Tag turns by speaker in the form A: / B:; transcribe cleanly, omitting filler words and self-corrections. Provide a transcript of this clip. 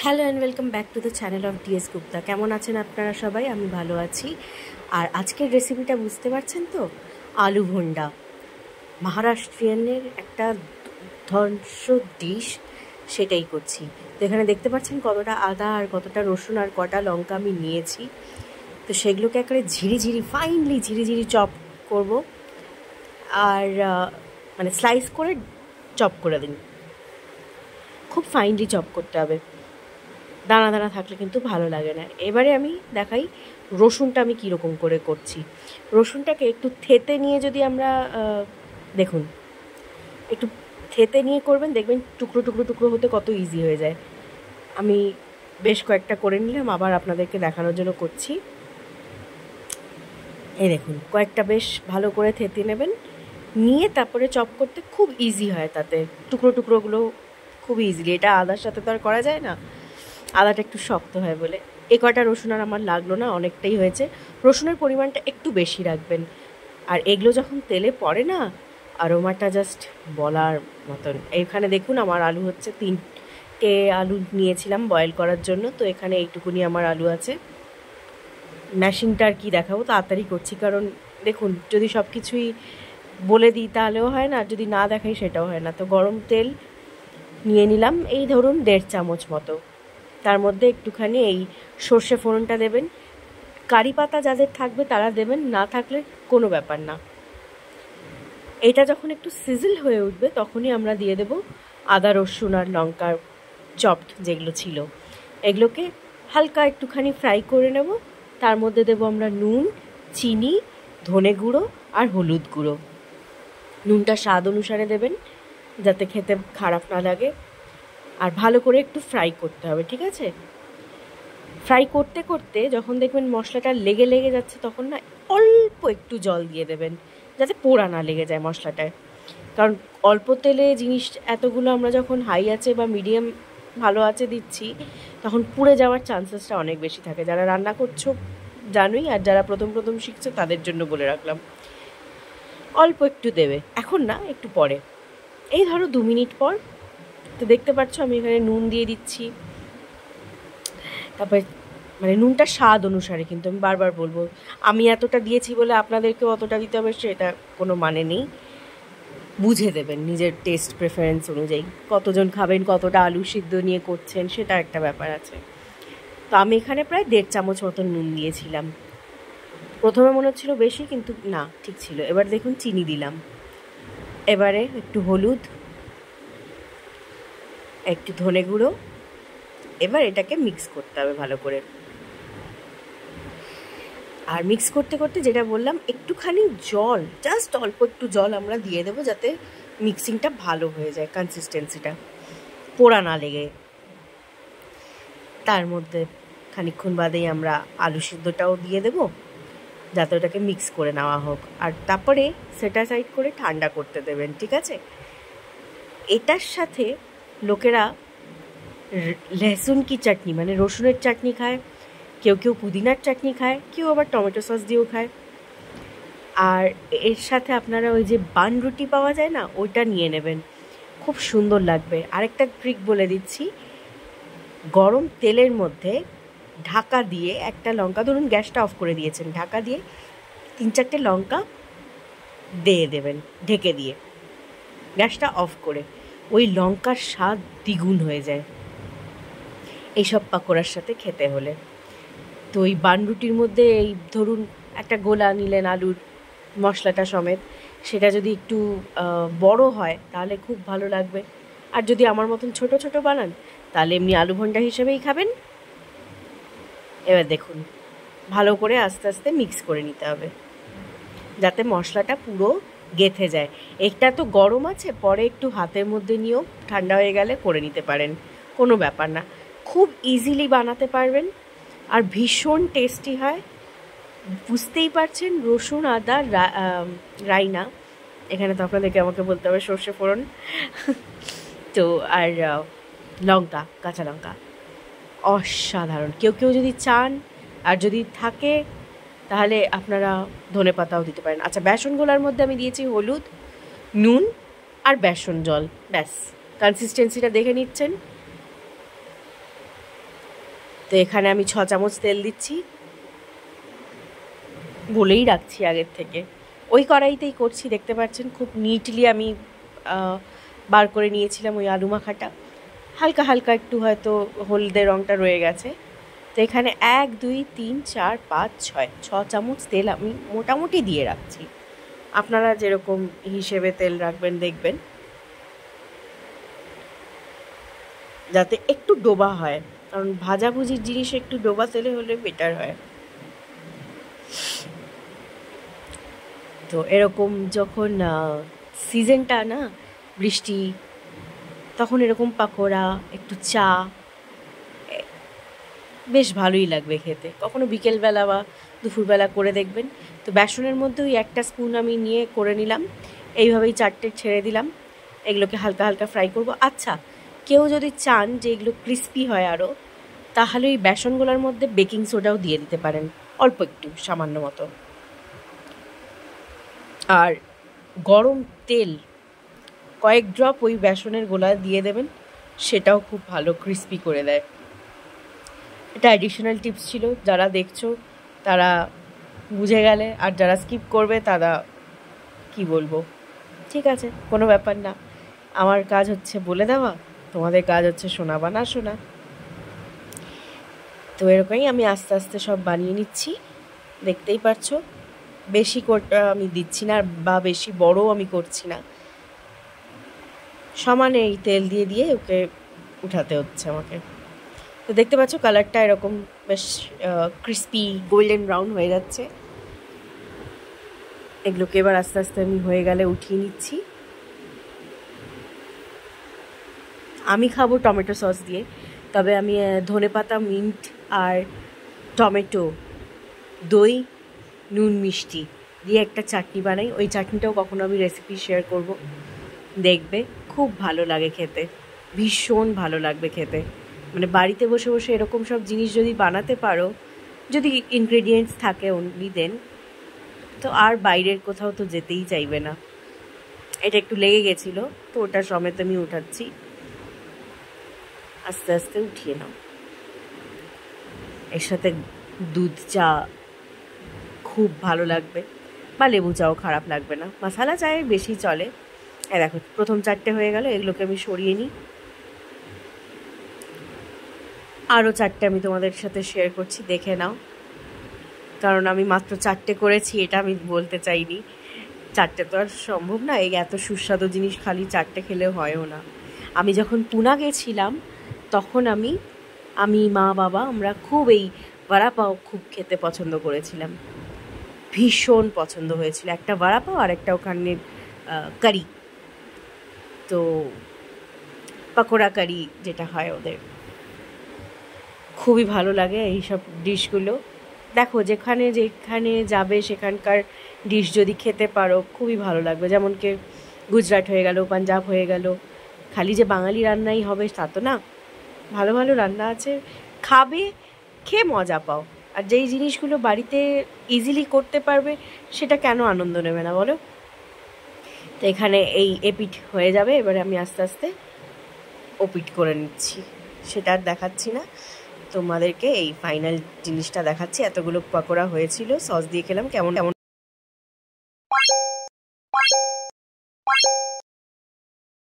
A: Hello and welcome back to the channel of DS Gupta. কেমন আছেন আপনারা সবাই? আমি ভালো আছি। আর আজকের রেসিপিটা বুঝতে পারছেন তো, আলু ভোন্ডা, মহারাষ্ট্রিয়ানের একটা ধ্বংস ডিশ, সেটাই করছি। তো এখানে দেখতে পাচ্ছেন কতটা আদা আর কতটা রসুন আর কটা লঙ্কা আমি নিয়েছি। তো সেগুলোকে একেবারে ফাইনলি ঝিরি চপ করব। আর মানে স্লাইস করে চপ করে দিন, খুব ফাইনলি চপ করতে হবে, দানা দানা থাকলে কিন্তু ভালো লাগে না। এবারে আমি দেখাই রসুনটা আমি কীরকম করে করছি। রসুনটাকে একটু থেতে নিয়ে যদি আমরা দেখুন, একটু থেতে নিয়ে করবেন, দেখবেন টুকরো টুকরো টুকরো হতে কত ইজি হয়ে যায়। আমি বেশ কয়েকটা করে নিলাম, আবার আপনাদেরকে দেখানোর জন্য করছি। এই দেখুন, কয়েকটা বেশ ভালো করে থেতে নেবেন, নিয়ে তারপরে চপ করতে খুব ইজি হয়, তাতে টুকরো টুকরোগুলো খুব ইজিলি। এটা আদার সাথে তো আর করা যায় না, আদাটা একটু শক্ত হয় বলে। এ কটা রসুন আর আমার লাগলো না, অনেকটাই হয়েছে। রসুনের পরিমাণটা একটু বেশি রাখবেন। আর এগুলো যখন তেলে পড়ে না, আরোমাটা জাস্ট বলার মতন। এখানে দেখুন আমার আলু হচ্ছে 3টে আলু নিয়েছিলাম বয়েল করার জন্য, তো এখানে এইটুকুনি আমার আলু আছে। ম্যাশিংটা আর কি দেখাবো, তাড়াতাড়ি করছি, কারণ দেখুন যদি সব কিছুই বলে দিই তাহলেও হয় না, যদি না দেখাই সেটাও হয় না। তো গরম তেল নিয়ে নিলাম, এই ধরুন 1.5 চামচ মতো। তার মধ্যে একটুখানি এই সর্ষে ফোড়নটা দেবেন। কারি পাতা যাদের থাকবে তারা দেবেন, না থাকলে কোনো ব্যাপার না। এটা যখন একটু সিজল হয়ে উঠবে তখনই আমরা দিয়ে দেব আদা রসুন আর লঙ্কার চপড যেগুলো ছিল, এগুলোকে হালকা একটুখানি ফ্রাই করে নেব। তার মধ্যে দেব আমরা নুন, চিনি, ধনে গুঁড়ো আর হলুদ গুঁড়ো। নুনটা স্বাদ অনুসারে দেবেন, যাতে খেতে খারাপ না লাগে। আর ভালো করে একটু ফ্রাই করতে হবে, ঠিক আছে? ফ্রাই করতে করতে যখন দেখবেন মশলাটা লেগে যাচ্ছে, তখন না অল্প একটু জল দিয়ে দেবেন, যাতে পোড়া না লেগে যায় মশলাটায়। কারণ অল্প তেলে জিনিস এতগুলো আমরা যখন হাই আছে বা মিডিয়াম ভালো আছে দিচ্ছি, তখন পুড়ে যাওয়ার চান্সেসটা অনেক বেশি থাকে। যারা রান্না করছো জানোই, আর যারা প্রথম শিখছো তাদের জন্য বলে রাখলাম, অল্প একটু দেবে, এখন না, একটু পরে। এই ধরো 2 মিনিট পর। তো দেখতে পাচ্ছ আমি এখানে নুন দিয়ে দিচ্ছি। তারপরে মানে নুনটা স্বাদ অনুসারে, কিন্তু আমি বারবার বলবো, আমি এতটা দিয়েছি বলে আপনাদেরকেও অতটা দিতে হবে সেটা কোনো মানে নেই। বুঝে দেবেন নিজের টেস্ট প্রেফারেন্স অনুযায়ী, কতজন খাবেন, কতটা আলু সিদ্ধ নিয়ে করছেন, সেটা একটা ব্যাপার আছে। তো আমি এখানে প্রায় 1.5 চামচ মতন নুন দিয়েছিলাম। প্রথমে মনে হচ্ছিল বেশি, কিন্তু না, ঠিক ছিল। এবার দেখুন চিনি দিলাম, এবারে একটু হলুদ, একটু ধনে গুঁড়ো। এবার এটাকে মিক্স করতে হবে ভালো করে। আর মিক্স করতে করতে যেটা বললাম, একটুখানি জল, জাস্ট অল্প একটু জল আমরা দিয়ে দেবো, যাতে মিক্সিংটা ভালো হয়ে যায়, কনসিস্টেন্সিটা পোড়া না লেগে। তার মধ্যে খানিকক্ষণ বাদেই আমরা আলু সিদ্ধটাও দিয়ে দেবো, যাতে ওটাকে মিক্স করে নেওয়া হোক। আর তারপরে সেটা সাইড করে ঠান্ডা করতে দেবেন, ঠিক আছে? এটার সাথে লোকেরা লহসুন কি চাটনি, মানে রসুনের চাটনি খায়, কেউ পুদিনার চাটনি খায়, কেউ আবার টমেটো সস দিয়েও খায়। আর এর সাথে আপনারা ওই যে বান রুটি পাওয়া যায় না, ওইটা নিয়ে নেবেন, খুব সুন্দর লাগবে। আরেকটা ট্রিক বলে দিচ্ছি, গরম তেলের মধ্যে ঢাকা দিয়ে একটা লঙ্কা, ধরুন গ্যাসটা অফ করে দিয়েছেন, ঢাকা দিয়ে 3-4টে লঙ্কা দিয়ে দেবেন ঢেকে দিয়ে, গ্যাসটা অফ করে। ওই লঙ্কার স্বাদ দ্বিগুণ হয়ে যায় এইসব পাকোড়ার সাথে খেতে হলে। তো ওই বানরুটির মধ্যে এই ধরুন একটা গোলা নিলেন আলুর মশলাটা সমেত, সেটা যদি একটু বড় হয় তাহলে খুব ভালো লাগবে। আর যদি আমার মতন ছোট ছোট বানান, তাহলে এমনি আলু ভোন্ডা হিসেবেই খাবেন। এবার দেখুন, ভালো করে আস্তে আস্তে মিক্স করে নিতে হবে, যাতে মশলাটা পুরো গেঁথে যায়। একটা তো গরম আছে, পরে একটু হাতের মধ্যে নিয়েও ঠান্ডা হয়ে গেলে করে নিতে পারেন, কোনো ব্যাপার না। খুব ইজিলি বানাতে পারবেন, আর ভীষণ টেস্টি হয়। বুঝতেই পারছেন, রসুন আদা রাই না, এখানে তো আপনাদেরকে আমাকে বলতে হবে সর্ষে ফোড়ন তো আর লঙ্কা, কাঁচা লঙ্কা, অসাধারণ। কেউ যদি চান আর যদি থাকে তাহলে আপনারা ধনে পাতাও দিতে পারেন। আচ্ছা, বেসন গোলার মধ্যে আমি দিয়েছি হলুদ, নুন আর বেসন জল, ব্যাস। কনসিস্টেন্সিটা দেখে নিচ্ছেন, তো এখানে আমি 6 চামচ তেল দিচ্ছি, বলেই রাখছি আগের থেকে। ওই কড়াইতেই করছি, দেখতে পাচ্ছেন খুব নিটলি আমি বার করে নিয়েছিলাম ওই আলু মাখাটা। হালকা হালকা একটু হয়তো হলদে রঙটা রয়ে গেছে। তো এখানে 1 2 3 4 5 6 চামচ তেল আমি মোটামুটি দিয়ে রাখছি। আপনারা যেরকম হিসেবে তেল রাখবেন দেখবেন, যাতে একটু ডোবা হয়, কারণ ভাজাভুজির জিনিস একটু ডোবা তেলে হলে বেটার হয়। তো এরকম যখন সিজনটা না বৃষ্টি, তখন এরকম পাকোড়া, একটু চা, বেশ ভালোই লাগবে খেতে। কখনো বিকেলবেলা বা দুপুরবেলা করে দেখবেন। তো বেসনের মধ্যে ওই 1 স্পুন আমি নিয়ে করে নিলাম, এইভাবেই 4টে ছেড়ে দিলাম। এগুলোকে হালকা হালকা ফ্রাই করব। আচ্ছা, কেউ যদি চান যে এগুলো ক্রিস্পি হয় আরও, তাহলে ওই বেসনগুলোর মধ্যে বেকিং সোডাও দিয়ে দিতে পারেন, অল্প একটু, সামান্য মতো। আর গরম তেল কয়েক ড্রপ ওই বেসনের গোলা দিয়ে দেবেন, সেটাও খুব ভালো ক্রিস্পি করে দেয়। এটা অ্যাডিশনাল টিপস ছিল, যারা দেখছো তারা বুঝে গেলে, আর যারা স্কিপ করবে তারা কি বলবো, ঠিক আছে, কোনো ব্যাপার না। আমার কাজ হচ্ছে বলে দেওয়া, তোমাদের কাজ হচ্ছে শোনা বা না শোনা। তো এরকমই আমি আস্তে আস্তে সব বানিয়ে নিচ্ছি, দেখতেই পারছো। বেশি আমি দিচ্ছি না, বা বেশি বড়ও আমি করছি না, সমানে এই তেল দিয়ে দিয়ে ওকে উঠাতে হচ্ছে আমাকে। তো দেখতে পাচ্ছ কালারটা এরকম বেশ ক্রিস্পি গোল্ডেন ব্রাউন হয়ে যাচ্ছে। এগুলোকে এবার আস্তে আস্তে আমি হয়ে গেলে উঠিয়ে নিচ্ছি। আমি খাবো টমেটো সস দিয়ে, তবে আমি ধনেপাতা, মিন্ট আর টমেটো, দই, নুন, মিষ্টি দিয়ে একটা চাটনি বানাই। ওই চাটনিটাও কখনো আমি রেসিপি শেয়ার করব, দেখবে খুব ভালো লাগে খেতে, ভীষণ ভালো লাগবে খেতে। মানে বাড়িতে বসে বসে এরকম সব জিনিস যদি বানাতে পারো, যদি ইনগ্রেডিয়েন্টস থাকে অনলি দেন, তো আর বাইরের কোথাও তো যেতেই চাইবে না। এটা একটু লেগে গেছিলো, তো ওটা সমেত আমি উঠাচ্ছি। আস্তে আস্তে উঠিয়ে নাও। এর সাথে দুধ চা খুব ভালো লাগবে, বা লেবু চাও খারাপ লাগবে না, মশালা চায়ের বেশি চলে। দেখো প্রথম 4টে হয়ে গেল, এগুলোকে আমি সরিয়ে নিই। আরও 4টে আমি তোমাদের সাথে শেয়ার করছি, দেখে নাও। কারণ আমি মাত্র 4টে করেছি, এটা আমি বলতে চাইনি। 4টে তো আর সম্ভব না, এই এত সুস্বাদু জিনিস খালি 4টে খেলে হয়ও না। আমি যখন পুনা গেছিলাম তখন আমি মা বাবা আমরা খুব এই বড়া পাও খুব খেতে পছন্দ করেছিলাম, ভীষণ পছন্দ হয়েছিল। একটা বড়া পাও আর একটা ওখানের কারি, তো পকোড়া কারি যেটা হয় ওদের, খুবই ভালো লাগে এইসব ডিশগুলো। দেখো যেখানে যেখানে যাবে সেখানকার ডিশ যদি খেতে পারো খুবই ভালো লাগবে। যেমন কি গুজরাট হয়ে গেল, পাঞ্জাব হয়ে গেল, খালি যে বাঙালি রান্নাই হবে তা তো না, ভালো ভালো রান্না আছে, খাবে, খেয়ে মজা পাও। আর যেই জিনিসগুলো বাড়িতে ইজিলি করতে পারবে সেটা কেন আনন্দ নেবে না বলো। তো এখানে এই এপিট হয়ে যাবে, এবারে আমি আস্তে আস্তে ওপিট করে নিচ্ছি, সেটা আর দেখাচ্ছি না তোমাদেরকে, এই ফাইনাল জিনিসটা দেখাচ্ছি। এতগুলো পকোড়া হয়েছিল, সস দিয়ে খেলাম, কেমন কেমন